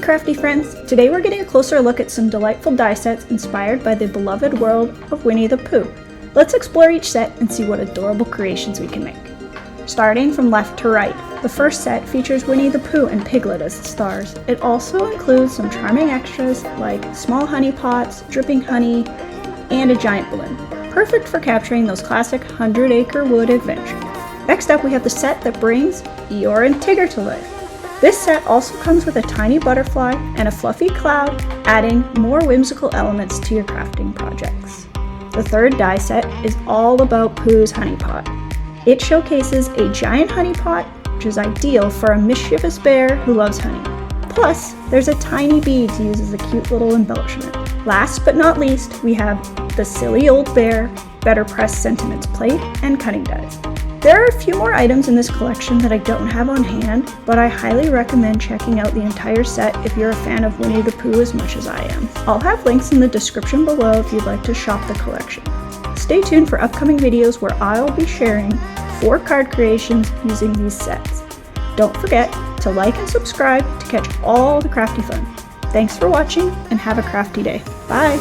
crafty friends! Today we're getting a closer look at some delightful die sets inspired by the beloved world of Winnie the Pooh. Let's explore each set and see what adorable creations we can make. Starting from left to right, the first set features Winnie the Pooh and Piglet as the stars. It also includes some charming extras like small honey pots, dripping honey, and a giant balloon. Perfect for capturing those classic 100-acre wood adventures. Next up, we have the set that brings Eeyore and Tigger to life. This set also comes with a tiny butterfly and a fluffy cloud, adding more whimsical elements to your crafting projects. The third die set is all about Pooh's honey pot. It showcases a giant honey pot, which is ideal for a mischievous bear who loves honey. Plus, there's a tiny bee to use as a cute little embellishment. Last but not least, we have the silly old bear, better press sentiments plate, and cutting dies. There are a few more items in this collection that I don't have on hand, but I highly recommend checking out the entire set if you're a fan of Winnie the Pooh as much as I am. I'll have links in the description below if you'd like to shop the collection. Stay tuned for upcoming videos where I'll be sharing 4 card creations using these sets. Don't forget to like and subscribe to catch all the crafty fun. Thanks for watching and have a crafty day. Bye!